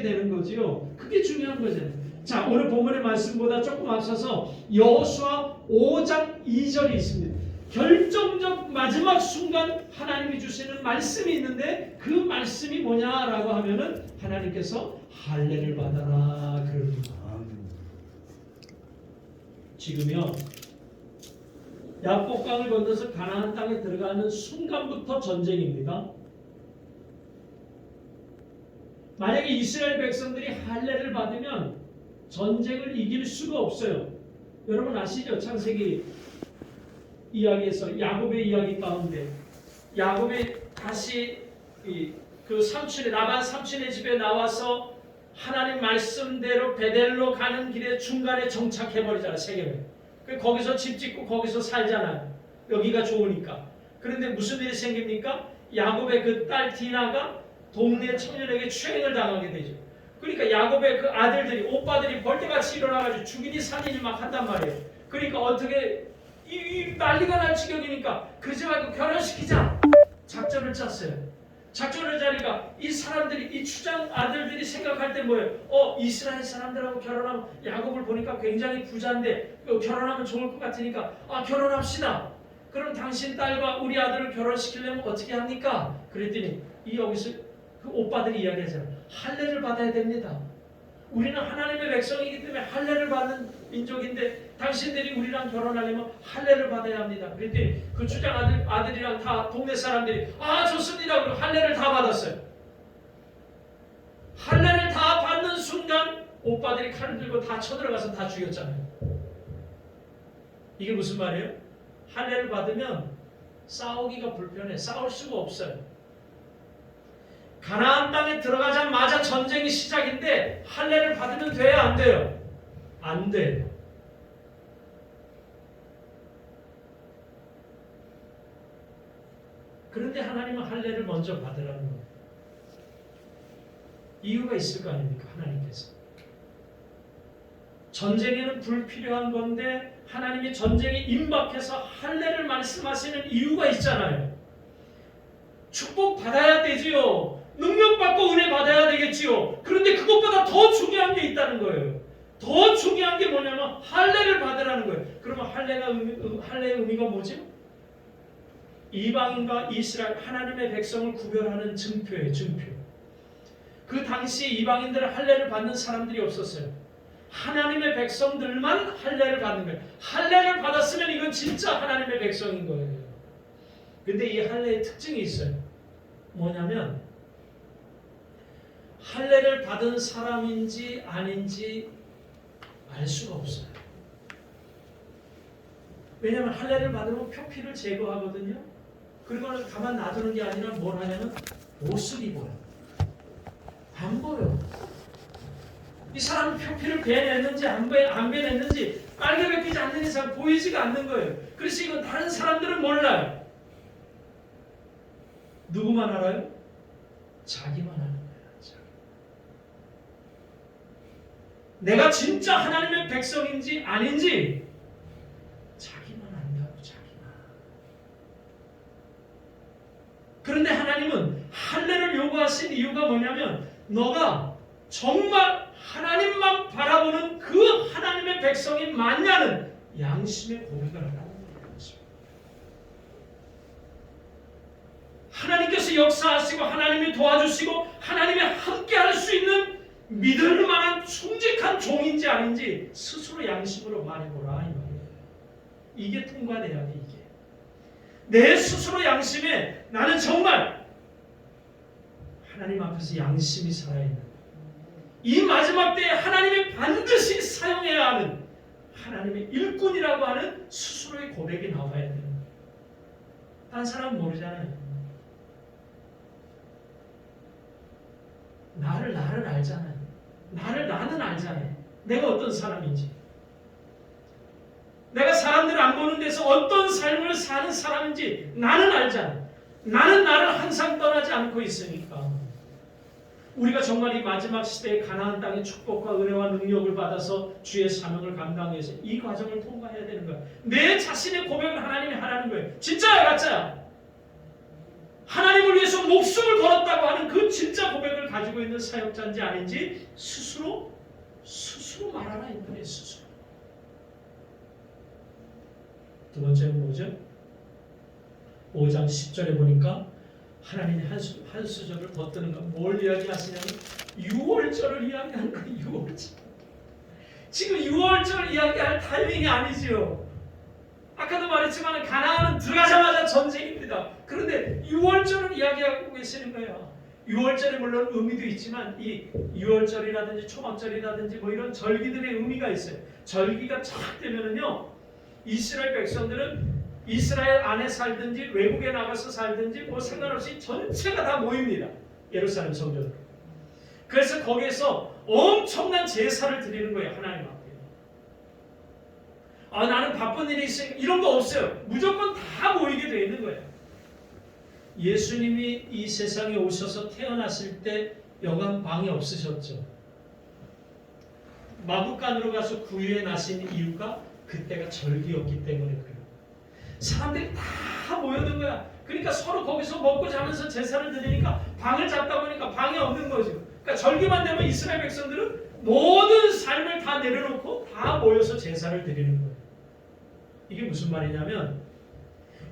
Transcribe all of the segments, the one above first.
이루어지게 되는 거지요. 그게 중요한 거잖아요. 자, 오늘 본문의 말씀보다 조금 앞서서 여호수아 5장 2절이 있습니다. 결정적 마지막 순간 하나님이 주시는 말씀이 있는데 그 말씀이 뭐냐라고 하면은 하나님께서 할례를 받아라 그럽니다. 지금요 야복강을 건너서 가나안 땅에 들어가는 순간부터 전쟁입니다. 만약에 이스라엘 백성들이 할례를 받으면 전쟁을 이길 수가 없어요. 여러분 아시죠? 창세기 이야기에서 야곱의 이야기 가운데 야곱이 다시 그 삼촌의 라반 삼촌의 집에 나와서 하나님 말씀대로 베델로 가는 길에 중간에 정착해버리잖아요. 세겜에. 거기서 집 짓고 거기서 살잖아요. 여기가 좋으니까. 그런데 무슨 일이 생깁니까? 야곱의 그 딸 디나가 동네 청년에게 추행을 당하게 되죠. 그러니까 야곱의 그 아들들이 오빠들이 벌떼같이 일어나가지고 죽이니 살리니 막 한단 말이에요. 그러니까 어떻게 이 난리가 날 지경이니까 그러지 말고 결혼시키자 작전을 짰어요. 작전을 짜니까 이 사람들이 이 추장 아들들이 생각할 때 뭐예요? 이스라엘 사람들하고 결혼하면 야곱을 보니까 굉장히 부자인데 결혼하면 좋을 것 같으니까 결혼합시다. 그럼 당신 딸과 우리 아들을 결혼시키려면 어떻게 합니까? 그랬더니 여기서 그 오빠들이 이야기하잖아요. 할례를 받아야 됩니다. 우리는 하나님의 백성이기 때문에 할례를 받는 민족인데 당신들이 우리랑 결혼하려면 할례를 받아야 합니다. 그랬더니 그 주장 아들이랑 다 동네 사람들이 좋습니다. 그리고 할례를 다 받았어요. 할례를 다 받는 순간 오빠들이 칼을 들고 다 쳐들어가서 다 죽였잖아요. 이게 무슨 말이에요? 할례를 받으면 싸우기가 불편해. 싸울 수가 없어요. 가나안 땅에 들어가자마자 전쟁이 시작인데 할례를 받으면 돼요? 안 돼요? 안 돼요. 그런데 하나님은 할례를 먼저 받으라는 거예요. 이유가 있을 거 아닙니까? 하나님께서. 전쟁에는 불필요한 건데 하나님이 전쟁에 임박해서 할례를 말씀하시는 이유가 있잖아요. 축복 받아야 되지요. 능력받고 은혜 받아야 되겠지요. 그런데 그것보다 더 중요한 게 있다는 거예요. 더 중요한 게 뭐냐면 할례를 받으라는 거예요. 그러면 할례의 의미가 뭐죠? 이방인과 이스라엘 하나님의 백성을 구별하는 증표예요. 증표. 그 당시 이방인들은 할례를 받는 사람들이 없었어요. 하나님의 백성들만 할례를 받는 거예요. 할례를 받았으면 이건 진짜 하나님의 백성인 거예요. 근데 이 할례의 특징이 있어요. 뭐냐면 할례를 받은 사람인지 아닌지 알 수가 없어요. 왜냐하면 할례를 받으면 표피를 제거하거든요. 그리고는 가만 놔두는 게 아니라 뭘 하냐면 옷을 입어요. 안 보여. 이 사람은 표피를 베냈는지 안 베냈는지 빨개 벗기지 않는 이상 보이지가 않는 거예요. 그래서 이건 다른 사람들은 몰라요. 누구만 알아요? 자기만 아는 거예요. 내가 진짜 하나님의 백성인지 아닌지 자기만 안다고. 자기만. 그런데 하나님은 할례를 요구하신 이유가 뭐냐면 너가 정말 하나님만 바라보는 그 하나님의 백성이 맞냐는 양심의 고백을 하라는 거예요. 하나님께서 역사하시고 하나님이 도와주시고 하나님이 함께 할 수 있는 믿을 만한 충직한 종인지 아닌지 스스로 양심으로 말해보라 이 말이에요. 이게 통과돼야 돼. 이게 내 스스로 양심에 나는 정말 하나님 앞에서 양심이 살아있는 이 마지막 때에 하나님이 반드시 사용해야 하는 하나님의 일꾼이라고 하는 스스로의 고백이 나와야 되는 거예요. 딴 사람은 모르잖아요. 나를 알잖아요. 나는 알잖아요. 내가 어떤 사람인지. 내가 사람들을 안 보는 데서 어떤 삶을 사는 사람인지 나는 알잖아요. 나는 나를 항상 떠나지 않고 있으니까. 우리가 정말 이 마지막 시대에 가나안 땅의 축복과 은혜와 능력을 받아서 주의 사명을 감당하기 위해서 이 과정을 통과해야 되는 거야. 내 자신의 고백을 하나님이 하라는 거예요. 진짜야 가짜야? 하나님을 위해서 목숨을 걸었다고 하는 그 진짜 고백을 가지고 있는 사역자인지 아닌지 스스로 말하라 이 말이에요. 스스로. 두 번째는 뭐죠? 5장 10절에 보니까 하나님이 한 수절을 더 뜨는 거. 뭘 이야기하시냐면 6월절을 이야기하는 거예요. 6월절. 지금 6월절 이야기할 타이밍이 아니지요. 아까도 말했지만 가나안은 들어가자마자 전쟁입니다. 그런데 6월절을 이야기하고 계시는 거예요. 6월절에 물론 의미도 있지만 이 6월절이라든지 초막절이라든지 뭐 이런 절기들의 의미가 있어요. 절기가 쫙 되면은요, 이스라엘 백성들은 이스라엘 안에 살든지 외국에 나가서 살든지 뭐 상관없이 전체가 다 모입니다. 예루살렘 성전으로. 그래서 거기에서 엄청난 제사를 드리는 거예요. 하나님 앞에. 나는 바쁜 일이 있으니까 이런 거 없어요. 무조건 다 모이게 되어 있는 거예요. 예수님이 이 세상에 오셔서 태어났을 때 여간 방이 없으셨죠. 마구간으로 가서 구유에 나신 이유가 그때가 절기였기 때문에 그래요. 사람들이 다 모여든 거야. 그러니까 서로 거기서 먹고 자면서 제사를 드리니까 방을 잡다 보니까 방이 없는 거죠. 그러니까 절기만 되면 이스라엘 백성들은 모든 삶을 다 내려놓고 다 모여서 제사를 드리는 거예요. 이게 무슨 말이냐면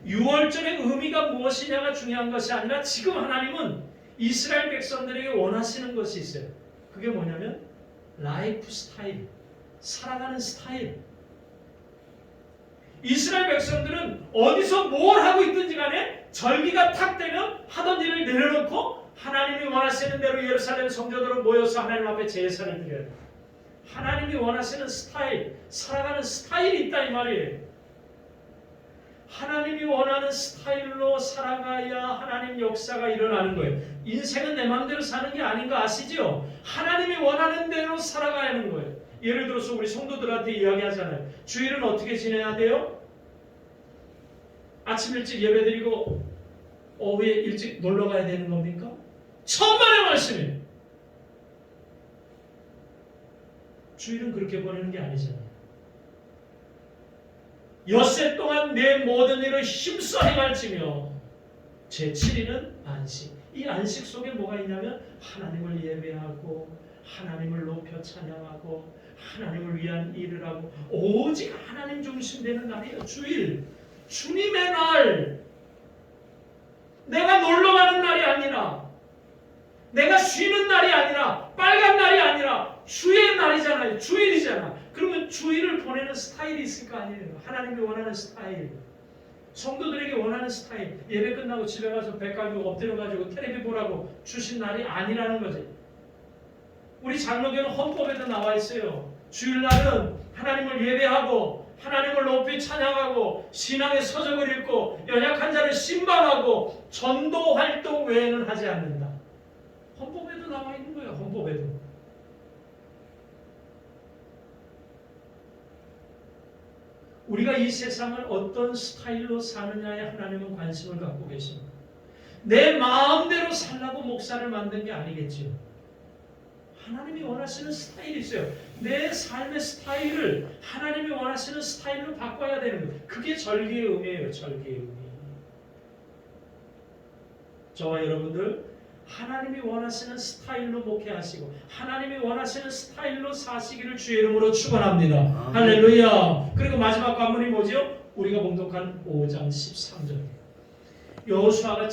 6월절의 의미가 무엇이냐가 중요한 것이 아니라 지금 하나님은 이스라엘 백성들에게 원하시는 것이 있어요. 그게 뭐냐면 라이프 스타일, 살아가는 스타일. 이스라엘 백성들은 어디서 뭘 하고 있든지 간에 절기가 탁 되면 하던 일을 내려놓고 하나님이 원하시는 대로 예루살렘 성전으로 모여서 하나님 앞에 제사를 드려요. 하나님이 원하시는 스타일, 살아가는 스타일이 있다 이 말이에요. 하나님이 원하는 스타일로 살아가야 하나님 역사가 일어나는 거예요. 인생은 내 마음대로 사는 게 아닌 거 아시죠? 하나님이 원하는 대로 살아가야 하는 거예요. 예를 들어서 우리 성도들한테 이야기하잖아요. 주일은 어떻게 지내야 돼요? 아침 일찍 예배드리고 오후에 일찍 놀러 가야 되는 겁니까? 천만의 말씀이에요. 주일은 그렇게 보내는 게 아니잖아요. 엿새 동안 내 모든 일을 힘써 행할지며 제7일은 안식. 이 안식 속에 뭐가 있냐면 하나님을 예배하고 하나님을 높여 찬양하고 하나님을 위한 일을 하고 오직 하나님 중심되는 날이에요. 주일, 주님의 날. 내가 놀러가는 날이 아니라 내가 쉬는 날이 아니라 빨간 날이 아니라 주의 날이잖아요. 주일이잖아. 그러면 주일을 보내는 스타일이 있을 거 아니에요. 하나님이 원하는 스타일. 성도들에게 원하는 스타일. 예배 끝나고 집에 가서 배 깔고 엎드려가지고 텔레비 보라고 주신 날이 아니라는 거지. 우리 장로교는 헌법에도 나와 있어요. 주일날은 하나님을 예배하고 하나님을 높이 찬양하고 신앙의 서적을 읽고 연약한 자를 신방하고 전도 활동 외에는 하지 않는다. 헌법에도 나와 있는 거예요. 헌법에도. 우리가 이 세상을 어떤 스타일로 사느냐에 하나님은 관심을 갖고 계십니다. 내 마음대로 살라고 목사를 만든 게 아니겠지요. 하나님이 원하시는 스타일이 있어요. 내 삶의 스타일을 하나님이 원하시는 스타일로 바꿔야 되는 거예요. 그게 절기의 의미예요. 절기의 의미. 저와 여러분들 하나님이 원하시는 스타일로 목회하시고 하나님이 원하시는 스타일로 사시기를 주의 이름으로 축원합니다. 할렐루야. 그리고 마지막 관문이 뭐죠? 우리가 봉독한 5장 13절. 여호수아가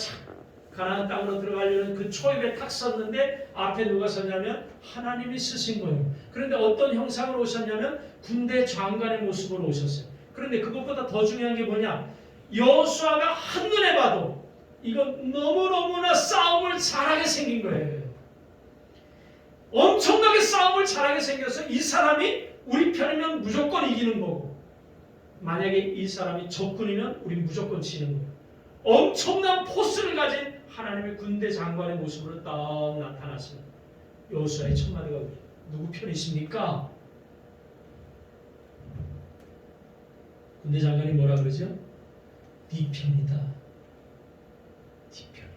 가나안 땅으로 들어가려는 그 초입에 탁 섰는데 앞에 누가 섰냐면 하나님이 쓰신 거예요. 그런데 어떤 형상으로 오셨냐면 군대 장관의 모습으로 오셨어요. 그런데 그것보다 더 중요한 게 뭐냐? 여호수아가 한눈에 봐도 이건 너무너무나 싸움을 잘하게 생긴 거예요. 엄청나게 싸움을 잘하게 생겨서 이 사람이 우리 편이면 무조건 이기는 거고 만약에 이 사람이 적군이면 우리 무조건 지는 거예요. 엄청난 포스를 가진 하나님의 군대 장관의 모습으로 딱 나타났습니다. 여호수아의 첫 마디가 누구 편이십니까? 군대 장관이 뭐라 그러죠? 네 편이다. 네 편이다.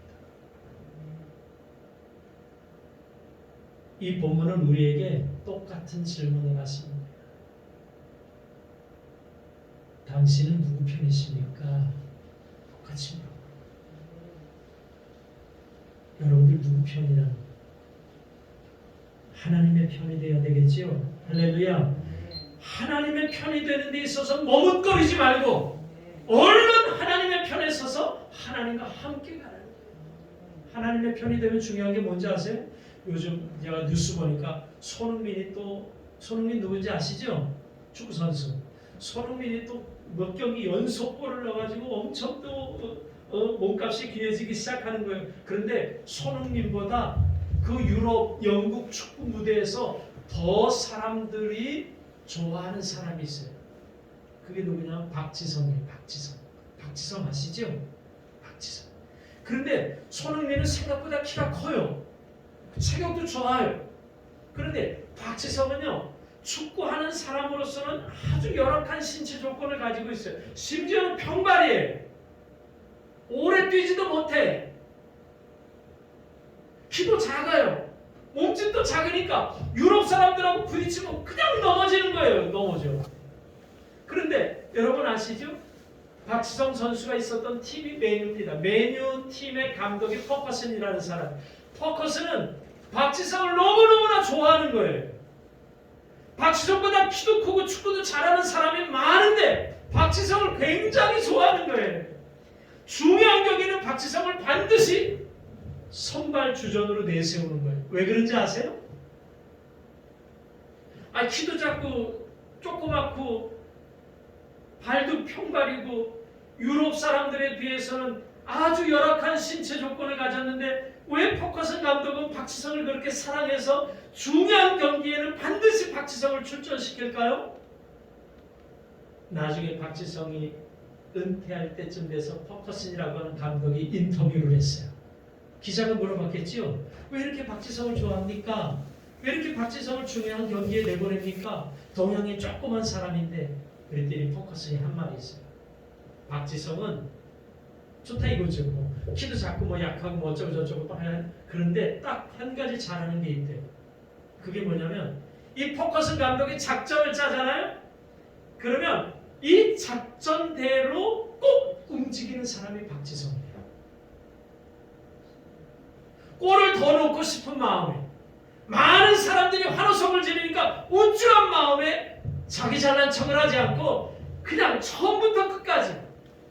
이 본문은 우리에게 똑같은 질문을 하십니다. 당신은 누구 편이십니까? 똑같이 물어요. 여러분들 누구 편이라는 하나님의 편이 되어야 되겠지요. 할렐루야. 하나님의 편이 되는 데 있어서 머뭇거리지 말고 얼른 하나님의 편에 서서 하나님과 함께 가는 거예요. 하나님의 편이 되면 중요한 게 뭔지 아세요? 요즘 제가 뉴스 보니까 손흥민 누군지 아시죠? 축구 선수. 손흥민이 또 몇 경기 연속골을 넣어가지고 엄청 또 몸값이 귀해지기 시작하는 거예요. 그런데 손흥민보다 그 유럽, 영국 축구 무대에서 더 사람들이 좋아하는 사람이 있어요. 그게 누구냐? 박지성이에요. 박지성 아시죠? 박지성. 그런데 손흥민은 생각보다 키가 커요. 체격도 좋아요. 그런데 박지성은요, 축구하는 사람으로서는 아주 열악한 신체 조건을 가지고 있어요. 심지어는 평발이에요. 오래 뛰지도 못해. 키도 작아요. 몸집도 작으니까 유럽 사람들하고 부딪히면 그냥 넘어지는 거예요. 넘어져. 그런데 여러분 아시죠? 박지성 선수가 있었던 팀이 맨유입니다. 맨유 팀의 감독이 퍼커슨이라는 사람. 퍼커슨은 박지성을 너무너무나 좋아하는 거예요. 박지성보다 키도 크고 축구도 잘하는 사람이 많은데 박지성을 굉장히 좋아하는 거예요. 중요한 경기는 박지성을 반드시 선발 주전으로 내세우는 거예요. 왜 그런지 아세요? 키도 작고 조그맣고 발도 평발이고 유럽 사람들에 비해서는 아주 열악한 신체 조건을 가졌는데 왜 퍼커슨 감독은 박지성을 그렇게 사랑해서 중요한 경기에는 반드시 박지성을 출전시킬까요? 나중에 박지성이 은퇴할 때쯤 돼서 퍼커슨이라고 하는 감독이 인터뷰를 했어요. 기자가 물어봤겠지요. 왜 이렇게 박지성을 좋아합니까? 왜 이렇게 박지성을 중요한 경기에 내보냅니까? 동양의 조그만 사람인데. 그랬더니 퍼커슨이 한 말이 있어요. 박지성은 좋다 이거죠. 키도 작고 약하고 어쩌고 저쩌고 그런데 딱 한 가지 잘하는 게 있대요. 그게 뭐냐면 이 퍼커슨 감독이 작전을 짜잖아요. 그러면 이 작전대로 꼭 움직이는 사람이 박지성이에요. 골을 더 넣고 싶은 마음에 많은 사람들이 환호성을 지르니까 우쭐한 마음에 자기 잘난 척을 하지 않고 그냥 처음부터 끝까지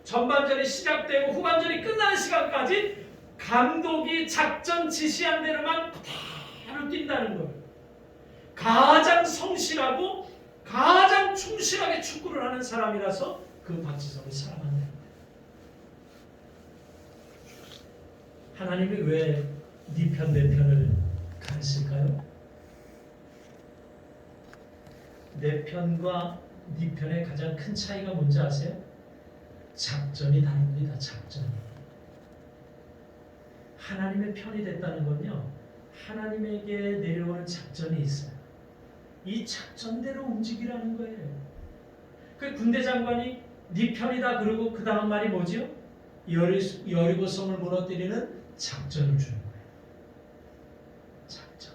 전반전이 시작되고 후반전이 끝나는 시간까지 감독이 작전 지시한 대로만 그대로 뛴다는 거예요. 가장 성실하고 가장 충실하게 축구를 하는 사람이라서 그 박지성을 사랑한다. 하나님이 왜 네 편 내 편을 가르칠까요? 내 편과 네 편의 가장 큰 차이가 뭔지 아세요? 작전이 다릅니다. 작전이. 하나님의 편이 됐다는 건요, 하나님에게 내려오는 작전이 있어요. 이 작전대로 움직이라는 거예요. 그 군대 장관이 네 편이다 그러고 그 다음 말이 뭐지요? 여리고성을 무너뜨리는 작전을 주는 거예요. 작전.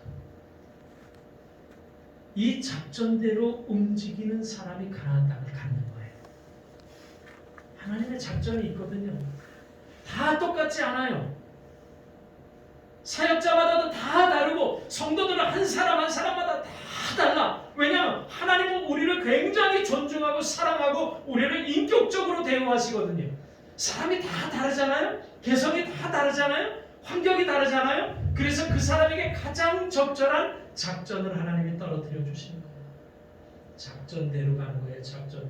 이 작전대로 움직이는 사람이 가나안 땅을 갖는 거예요. 하나님의 작전이 있거든요. 다 똑같지 않아요. 사역자마다도 다 다르고 성도들은 한 사람 한 사람마다 다 달라. 왜냐하면 하나님은 우리를 굉장히 존중하고 사랑하고 우리를 인격적으로 대우하시거든요. 사람이 다 다르잖아요. 개성이 다 다르잖아요. 환경이 다르잖아요. 그래서 그 사람에게 가장 적절한 작전을 하나님이 떨어뜨려 주시는 거예요. 작전대로 가는 거예요. 작전대로.